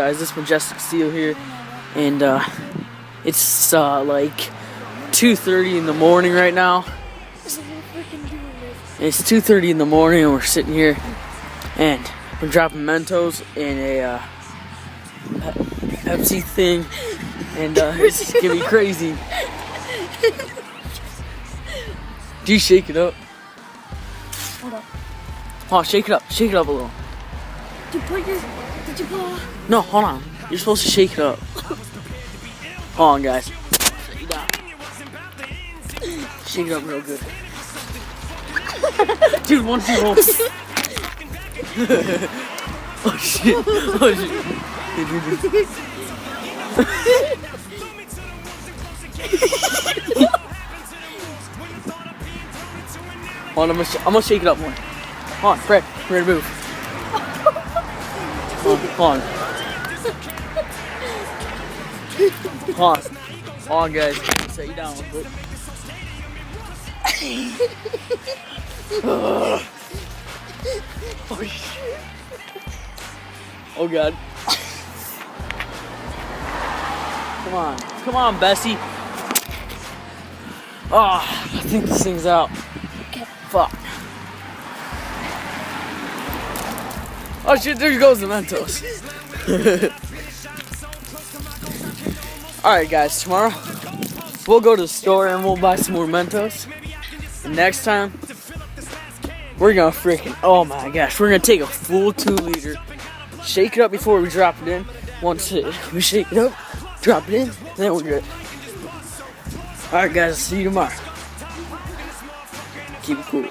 guys? This Majestic Steel here, and it's like 2:30 in the morning right now. It's 2:30 in the morning, and we're sitting here, and we're dropping Mentos in a Pepsi thing, and it's gonna be crazy. Do you shake it up? Hold on. Oh, shake it up a little. Did you pull off? No, hold on. You're supposed to shake it up. Hold on, guys. Shake it up real good. Dude, one, two, hold. Oh shit. Oh shit. Hold on, I'm gonna shake it up more. Hold on, Fred, ready to move. Hold on. Hold on, guys. Set you down real quick. Oh shit. Oh god. Come on, Bessie. Oh, I think this thing's out. Okay. Fuck. Oh shit, there goes the Mentos. Alright guys, tomorrow we'll go to the store and we'll buy some more Mentos. And next time, we're gonna freaking, oh my gosh, we're gonna take a full 2 liter, shake it up before we drop it in. Once we shake it up, drop it in, then we're good. Alright guys, see you tomorrow. Keep it cool.